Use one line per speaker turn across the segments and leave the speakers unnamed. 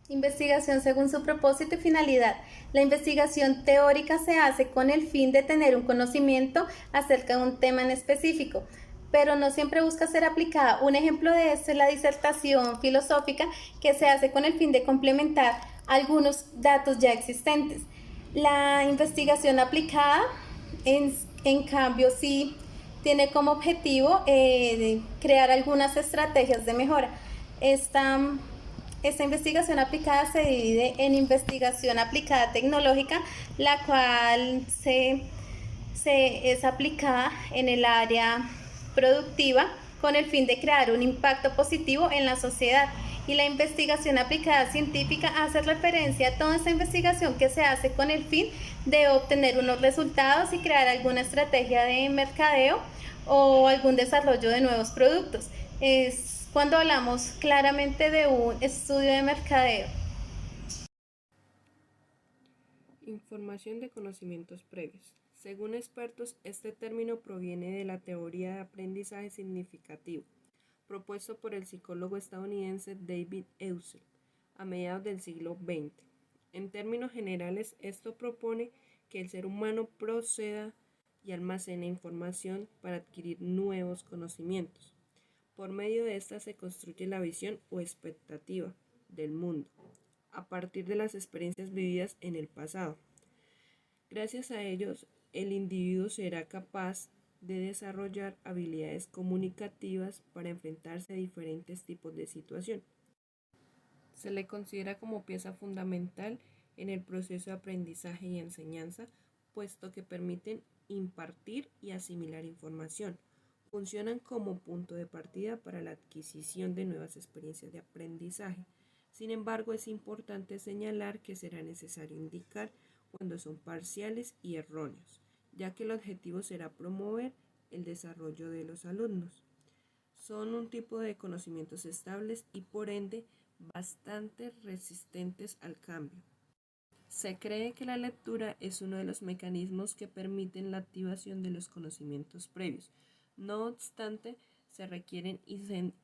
Investigación según su propósito y finalidad. La investigación teórica se hace con el fin de tener un conocimiento acerca de un tema en específico, pero no siempre busca ser aplicada. Un ejemplo de esto es la disertación filosófica, que se hace con el fin de complementar algunos datos ya existentes. La investigación aplicada, en cambio, sí tiene como objetivo crear algunas estrategias de mejora. Esta investigación aplicada se divide en investigación aplicada tecnológica, la cual es aplicada en el área productiva con el fin de crear un impacto positivo en la sociedad. Y la investigación aplicada científica hace referencia a toda esta investigación que se hace con el fin de obtener unos resultados y crear alguna estrategia de mercadeo o algún desarrollo de nuevos productos. Es cuando hablamos claramente de un estudio de mercadeo.
Información de conocimientos previos. Según expertos, este término proviene de la teoría de aprendizaje significativo, propuesto por el psicólogo estadounidense David Eusel a mediados del siglo XX. En términos generales, esto propone que el ser humano proceda y almacena información para adquirir nuevos conocimientos. Por medio de esta se construye la visión o expectativa del mundo, a partir de las experiencias vividas en el pasado. Gracias a ellos, el individuo será capaz de desarrollar habilidades comunicativas para enfrentarse a diferentes tipos de situación. Se le considera como pieza fundamental en el proceso de aprendizaje y enseñanza, puesto que permiten impartir y asimilar información. Funcionan como punto de partida para la adquisición de nuevas experiencias de aprendizaje. Sin embargo, es importante señalar que será necesario indicar cuando son parciales y erróneos, ya que el objetivo será promover el desarrollo de los alumnos. Son un tipo de conocimientos estables y por ende bastante resistentes al cambio. Se cree que la lectura es uno de los mecanismos que permiten la activación de los conocimientos previos. No obstante, se requiere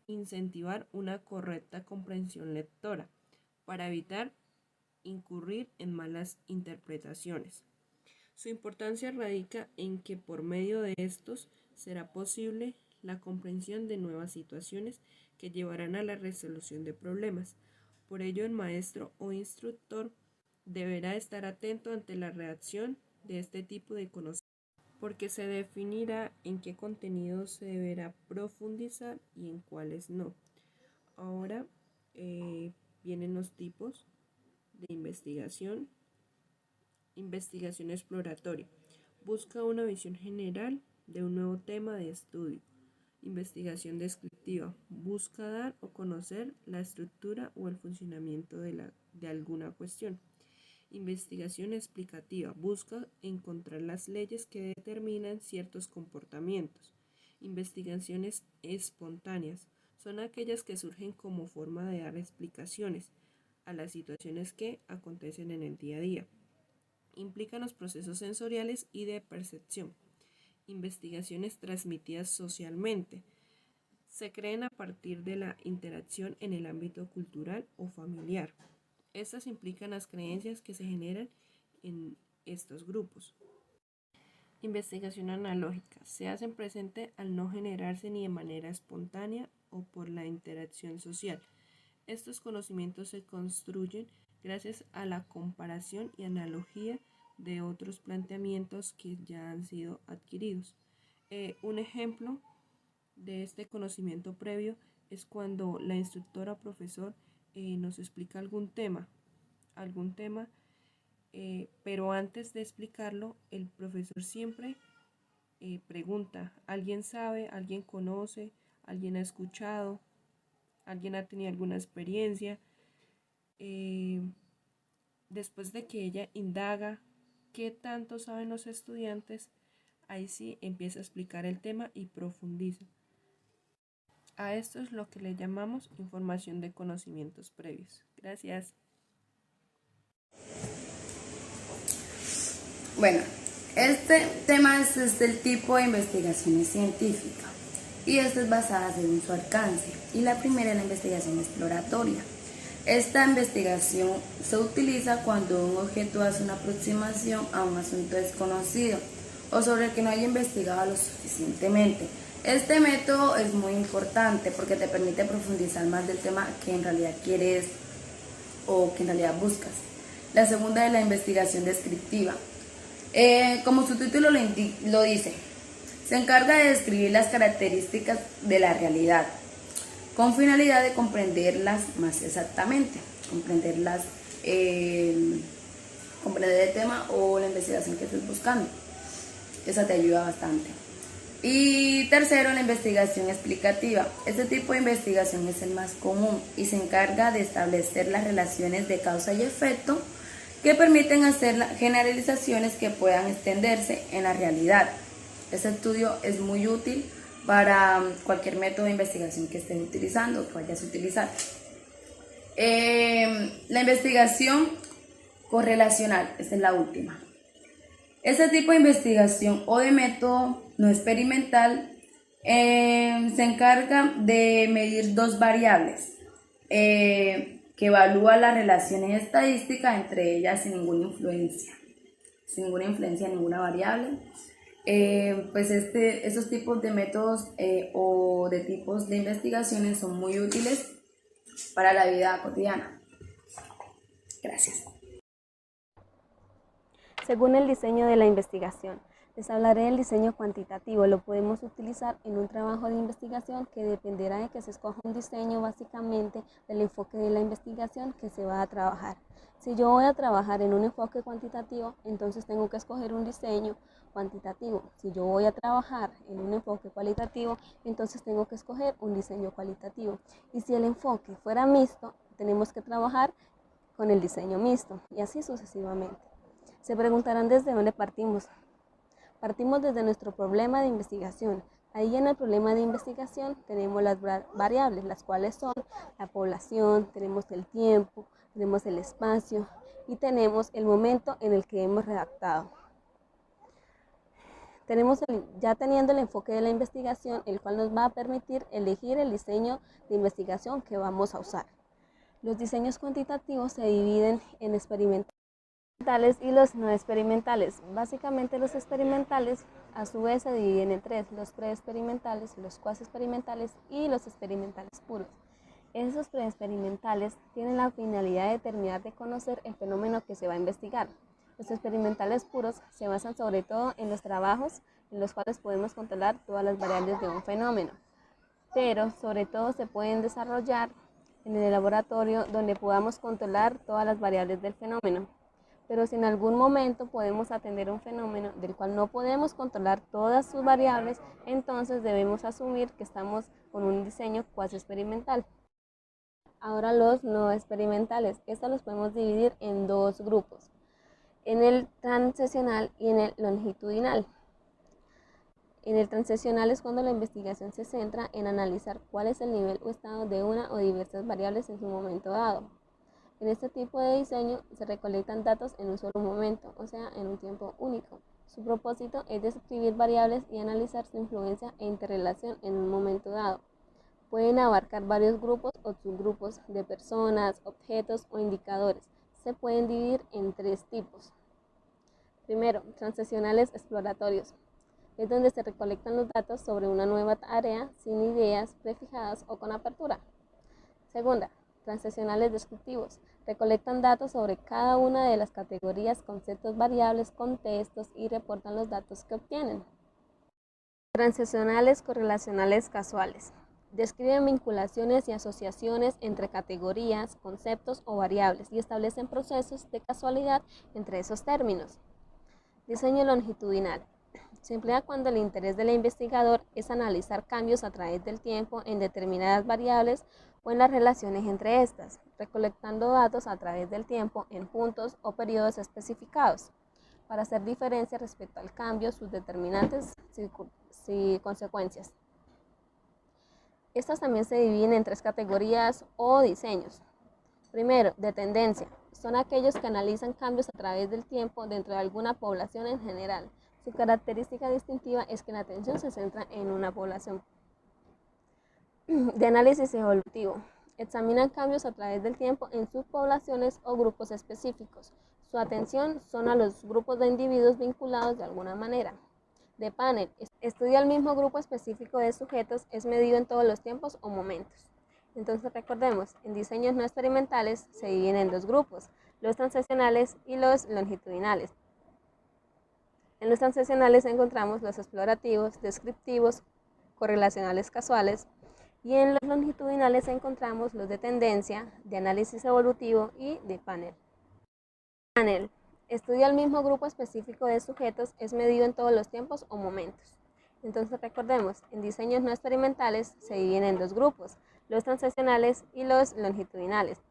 incentivar una correcta comprensión lectora para evitar incurrir en malas interpretaciones. Su importancia radica en que por medio de estos será posible la comprensión de nuevas situaciones que llevarán a la resolución de problemas. Por ello, el maestro o instructor deberá estar atento ante la reacción de este tipo de conocimiento, porque se definirá en qué contenidos se deberá profundizar y en cuáles no. Ahora vienen los tipos de investigación. Investigación exploratoria. Busca una visión general de un nuevo tema de estudio. Investigación descriptiva. Busca dar o conocer la estructura o el funcionamiento de alguna cuestión. Investigación explicativa. Busca encontrar las leyes que determinan ciertos comportamientos. Investigaciones espontáneas. Son aquellas que surgen como forma de dar explicaciones a las situaciones que acontecen en el día a día. Implican los procesos sensoriales y de percepción. Investigaciones transmitidas socialmente. Se crean a partir de la interacción en el ámbito cultural o familiar. Estas implican las creencias que se generan en estos grupos. Investigación analógica. Se hacen presente al no generarse ni de manera espontánea o por la interacción social. Estos conocimientos se construyen gracias a la comparación y analogía de otros planteamientos que ya han sido adquiridos. Un ejemplo de este conocimiento previo es cuando la instructora o profesor nos explica algún tema, pero antes de explicarlo, el profesor siempre pregunta, ¿alguien sabe? ¿Alguien conoce? ¿Alguien ha escuchado? ¿Alguien ha tenido alguna experiencia? Después de que ella indaga qué tanto saben los estudiantes, ahí sí empieza a explicar el tema y profundiza. A esto es lo que le llamamos información de conocimientos previos. Gracias.
Bueno, este tema es del tipo de investigaciones científicas y esta es basada según su alcance. Y la primera es la investigación exploratoria. Esta investigación se utiliza cuando un objeto hace una aproximación a un asunto desconocido o sobre el que no haya investigado lo suficientemente. Este método es muy importante porque te permite profundizar más del tema que en realidad quieres o que en realidad buscas. La segunda es la investigación descriptiva. Como su título lo dice, se encarga de describir las características de la realidad con finalidad de comprenderlas más exactamente, comprender el tema o la investigación que estés buscando. Esa te ayuda bastante. Y tercero, la investigación explicativa. Este tipo de investigación es el más común y se encarga de establecer las relaciones de causa y efecto que permiten hacer generalizaciones que puedan extenderse en la realidad. Este estudio es muy útil para cualquier método de investigación que estés utilizando o que vayas a utilizar. La investigación correlacional, esta es la última. Este tipo de investigación o de método no experimental se encarga de medir dos variables que evalúa las relaciones estadísticas entre ellas sin ninguna influencia de ninguna variable. Pues esos tipos de métodos o de tipos de investigaciones son muy útiles para la vida cotidiana. Gracias.
Según el diseño de la investigación, les hablaré del diseño cuantitativo. Lo podemos utilizar en un trabajo de investigación que dependerá de que se escoja un diseño básicamente del enfoque de la investigación que se va a trabajar. Si yo voy a trabajar en un enfoque cuantitativo, entonces tengo que escoger un diseño cuantitativo. Si yo voy a trabajar en un enfoque cualitativo, entonces tengo que escoger un diseño cualitativo. Y si el enfoque fuera mixto, tenemos que trabajar con el diseño mixto y así sucesivamente. Se preguntarán desde dónde partimos. Partimos desde nuestro problema de investigación. Ahí en el problema de investigación tenemos las variables, las cuales son la población, tenemos el tiempo, tenemos el espacio y tenemos el momento en el que hemos redactado. Ya teniendo el enfoque de la investigación, el cual nos va a permitir elegir el diseño de investigación que vamos a usar. Los diseños cuantitativos se dividen en experimentales y los no experimentales. Básicamente los experimentales a su vez se dividen en tres: los preexperimentales, los cuasi experimentales y los experimentales puros. Esos preexperimentales tienen la finalidad de terminar de conocer el fenómeno que se va a investigar. Los experimentales puros se basan sobre todo en los trabajos en los cuales podemos controlar todas las variables de un fenómeno, pero sobre todo se pueden desarrollar en el laboratorio donde podamos controlar todas las variables del fenómeno. Pero si en algún momento podemos atender un fenómeno del cual no podemos controlar todas sus variables, entonces debemos asumir que estamos con un diseño cuasi experimental. Ahora los no experimentales. Estos los podemos dividir en dos grupos, en el transicional y en el longitudinal. En el transicional es cuando la investigación se centra en analizar cuál es el nivel o estado de una o diversas variables en su momento dado. En este tipo de diseño se recolectan datos en un solo momento, o sea, en un tiempo único. Su propósito es describir variables y analizar su influencia e interrelación en un momento dado. Pueden abarcar varios grupos o subgrupos de personas, objetos o indicadores. Se pueden dividir en tres tipos. Primero, transicionales exploratorios. Es donde se recolectan los datos sobre una nueva tarea sin ideas prefijadas o con apertura. Segunda, transicionales descriptivos. Recolectan datos sobre cada una de las categorías, conceptos, variables, contextos y reportan los datos que obtienen. Transicionales correlacionales casuales. Describen vinculaciones y asociaciones entre categorías, conceptos o variables y establecen procesos de casualidad entre esos términos. Diseño longitudinal. Se emplea cuando el interés del investigador es analizar cambios a través del tiempo en determinadas variables o en las relaciones entre estas, recolectando datos a través del tiempo en puntos o periodos especificados, para hacer diferencia respecto al cambio, sus determinantes y consecuencias. Estas también se dividen en tres categorías o diseños. Primero, de tendencia. Son aquellos que analizan cambios a través del tiempo dentro de alguna población en general. Su característica distintiva es que la atención se centra en una población. De análisis evolutivo. Examinan cambios a través del tiempo en subpoblaciones o grupos específicos. Su atención son a los grupos de individuos vinculados de alguna manera. De panel, estudia el mismo grupo específico de sujetos, es medido en todos los tiempos o momentos. Entonces recordemos, en diseños no experimentales se dividen en dos grupos, los transaccionales y los longitudinales. En los transaccionales encontramos los explorativos, descriptivos, correlacionales casuales, y en los longitudinales encontramos los de tendencia, de análisis evolutivo y de panel. Panel. Estudia el mismo grupo específico de sujetos, es medido en todos los tiempos o momentos. Entonces recordemos, en diseños no experimentales se dividen en dos grupos, los transaccionales y los longitudinales.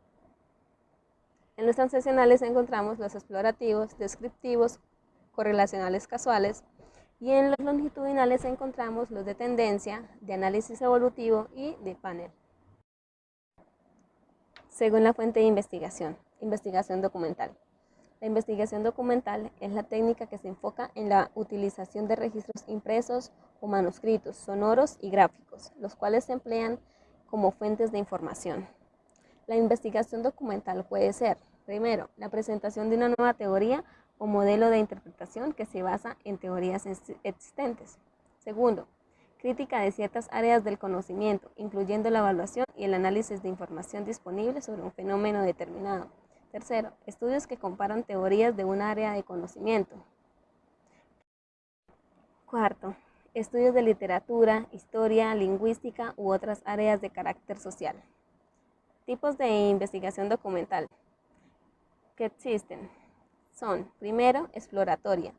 En los transaccionales encontramos los explorativos, descriptivos, correlacionales casuales, y en los longitudinales encontramos los de tendencia, de análisis evolutivo y de panel. Según la fuente de investigación, investigación documental. La investigación documental es la técnica que se enfoca en la utilización de registros impresos o manuscritos, sonoros y gráficos, los cuales se emplean como fuentes de información. La investigación documental puede ser, primero, la presentación de una nueva teoría o modelo de interpretación que se basa en teorías existentes. Segundo, crítica de ciertas áreas del conocimiento, incluyendo la evaluación y el análisis de información disponible sobre un fenómeno determinado. Tercero, estudios que comparan teorías de un área de conocimiento. Cuarto, estudios de literatura, historia, lingüística u otras áreas de carácter social. Tipos de investigación documental que existen son, primero, exploratoria.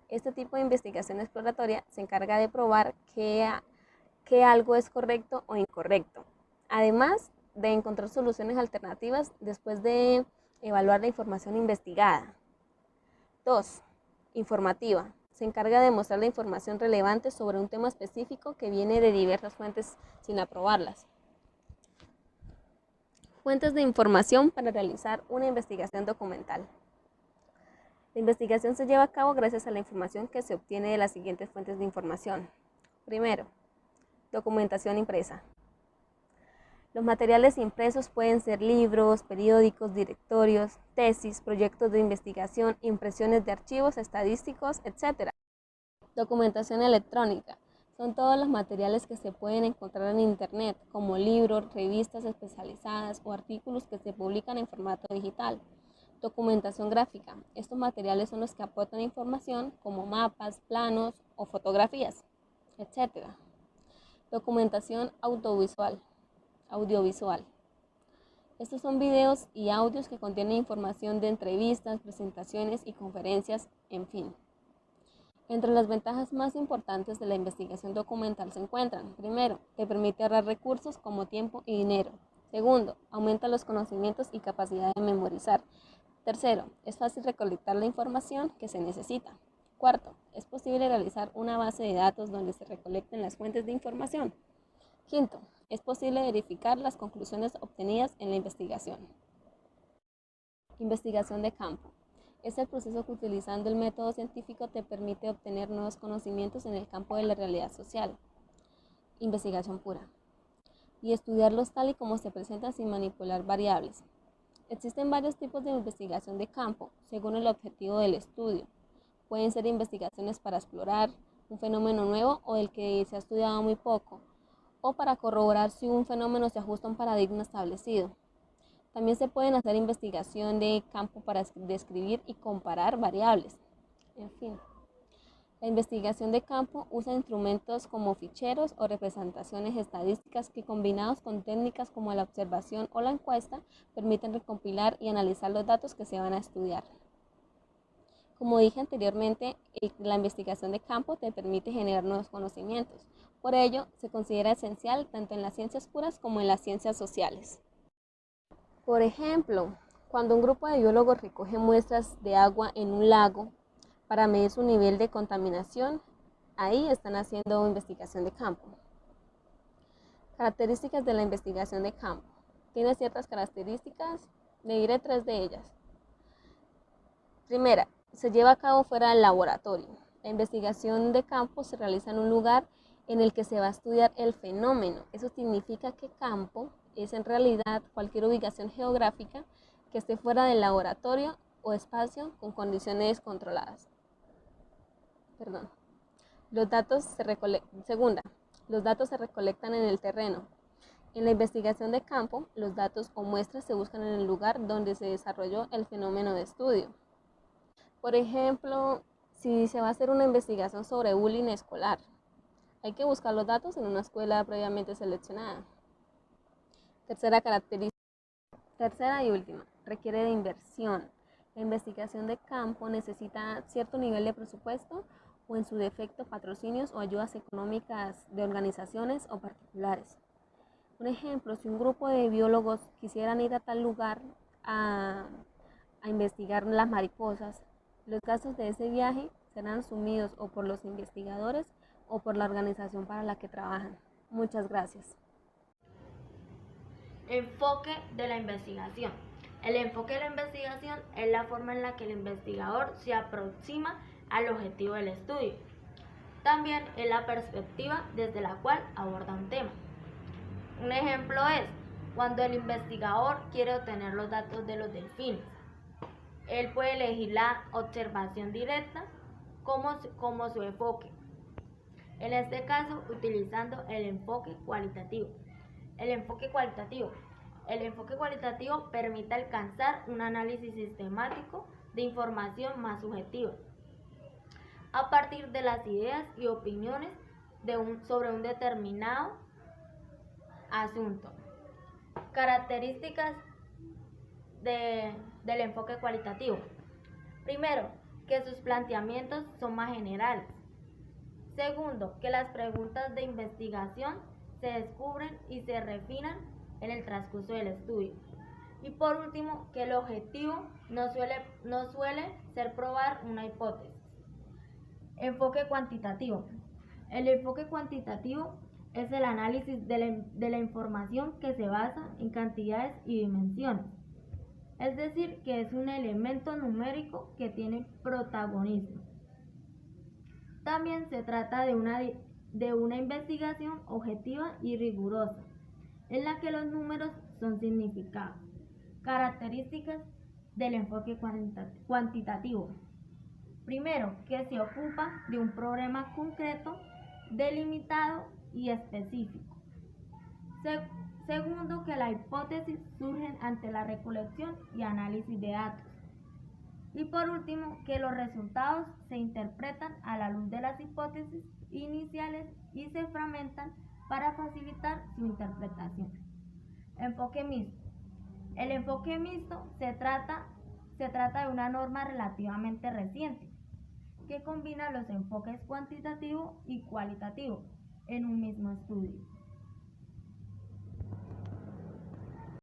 Este tipo de investigación exploratoria se encarga de probar que algo es correcto o incorrecto, además de encontrar soluciones alternativas después de evaluar la información investigada. 2. Informativa. Se encarga de mostrar la información relevante sobre un tema específico que viene de diversas fuentes sin aprobarlas. Fuentes de información para realizar una investigación documental. La investigación se lleva a cabo gracias a la información que se obtiene de las siguientes fuentes de información. Primero, documentación impresa. Los materiales impresos pueden ser libros, periódicos, directorios, tesis, proyectos de investigación, impresiones de archivos estadísticos, etc. Documentación electrónica. Son todos los materiales que se pueden encontrar en Internet, como libros, revistas especializadas o artículos que se publican en formato digital. Documentación gráfica. Estos materiales son los que aportan información como mapas, planos o fotografías, etc. Documentación audiovisual. Estos son videos y audios que contienen información de entrevistas, presentaciones y conferencias, en fin. Entre las ventajas más importantes de la investigación documental se encuentran, primero, te permite ahorrar recursos como tiempo y dinero. Segundo, aumenta los conocimientos y capacidad de memorizar. Tercero, es fácil recolectar la información que se necesita. Cuarto, es posible realizar una base de datos donde se recolecten las fuentes de información. Quinto, es posible verificar las conclusiones obtenidas en la investigación. Investigación de campo. Es el proceso que utilizando el método científico te permite obtener nuevos conocimientos en el campo de la realidad social. Investigación pura. Y estudiarlos tal y como se presentan sin manipular variables. Existen varios tipos de investigación de campo, según el objetivo del estudio. Pueden ser investigaciones para explorar un fenómeno nuevo o del que se ha estudiado muy poco, o para corroborar si un fenómeno se ajusta a un paradigma establecido. También se pueden hacer investigación de campo para describir y comparar variables. En fin, la investigación de campo usa instrumentos como ficheros o representaciones estadísticas que, combinados con técnicas como la observación o la encuesta, permiten recompilar y analizar los datos que se van a estudiar. Como dije anteriormente, la investigación de campo te permite generar nuevos conocimientos. Por ello, se considera esencial tanto en las ciencias puras como en las ciencias sociales. Por ejemplo, cuando un grupo de biólogos recoge muestras de agua en un lago para medir su nivel de contaminación, ahí están haciendo investigación de campo. Características de la investigación de campo. Tiene ciertas características, le diré 3 de ellas. Primera, se lleva a cabo fuera del laboratorio. La investigación de campo se realiza en un lugar en el que se va a estudiar el fenómeno. Eso significa que campo es en realidad cualquier ubicación geográfica que esté fuera del laboratorio o espacio con condiciones controladas. Segunda, los datos se recolectan en el terreno. En la investigación de campo, los datos o muestras se buscan en el lugar donde se desarrolló el fenómeno de estudio. Por ejemplo, si se va a hacer una investigación sobre bullying escolar, hay que buscar los datos en una escuela previamente seleccionada. Tercera y última, requiere de inversión. La investigación de campo necesita cierto nivel de presupuesto o en su defecto patrocinios o ayudas económicas de organizaciones o particulares. Un ejemplo, si un grupo de biólogos quisieran ir a tal lugar a investigar las mariposas, los gastos de ese viaje serán asumidos o por los investigadores o por la organización para la que trabajan. Muchas gracias.
Enfoque de la investigación. El enfoque de la investigación es la forma en la que el investigador se aproxima al objetivo del estudio. También es la perspectiva desde la cual aborda un tema. Un ejemplo es cuando el investigador quiere obtener los datos de los delfines. Él puede elegir la observación directa como su enfoque. En este caso, utilizando el enfoque cualitativo. El enfoque cualitativo permite alcanzar un análisis sistemático de información más subjetiva, a partir de las ideas y opiniones sobre un determinado asunto. Características del enfoque cualitativo. Primero, que sus planteamientos son más generales. Segundo, que las preguntas de investigación se descubren y se refinan en el transcurso del estudio. Y por último, que el objetivo no suele ser probar una hipótesis. Enfoque cuantitativo. El enfoque cuantitativo es el análisis de la información que se basa en cantidades y dimensiones. Es decir, que es un elemento numérico que tiene protagonismo. También se trata de una investigación objetiva y rigurosa, en la que los números son significados. Características del enfoque cuantitativo. Primero, que se ocupa de un problema concreto, delimitado y específico. Segundo, que la hipótesis surge ante la recolección y análisis de datos. Y por último, que los resultados se interpretan a la luz de las hipótesis iniciales y se fragmentan para facilitar su interpretación. Enfoque mixto. El enfoque mixto se trata de una norma relativamente reciente que combina los enfoques cuantitativo y cualitativo en un mismo estudio.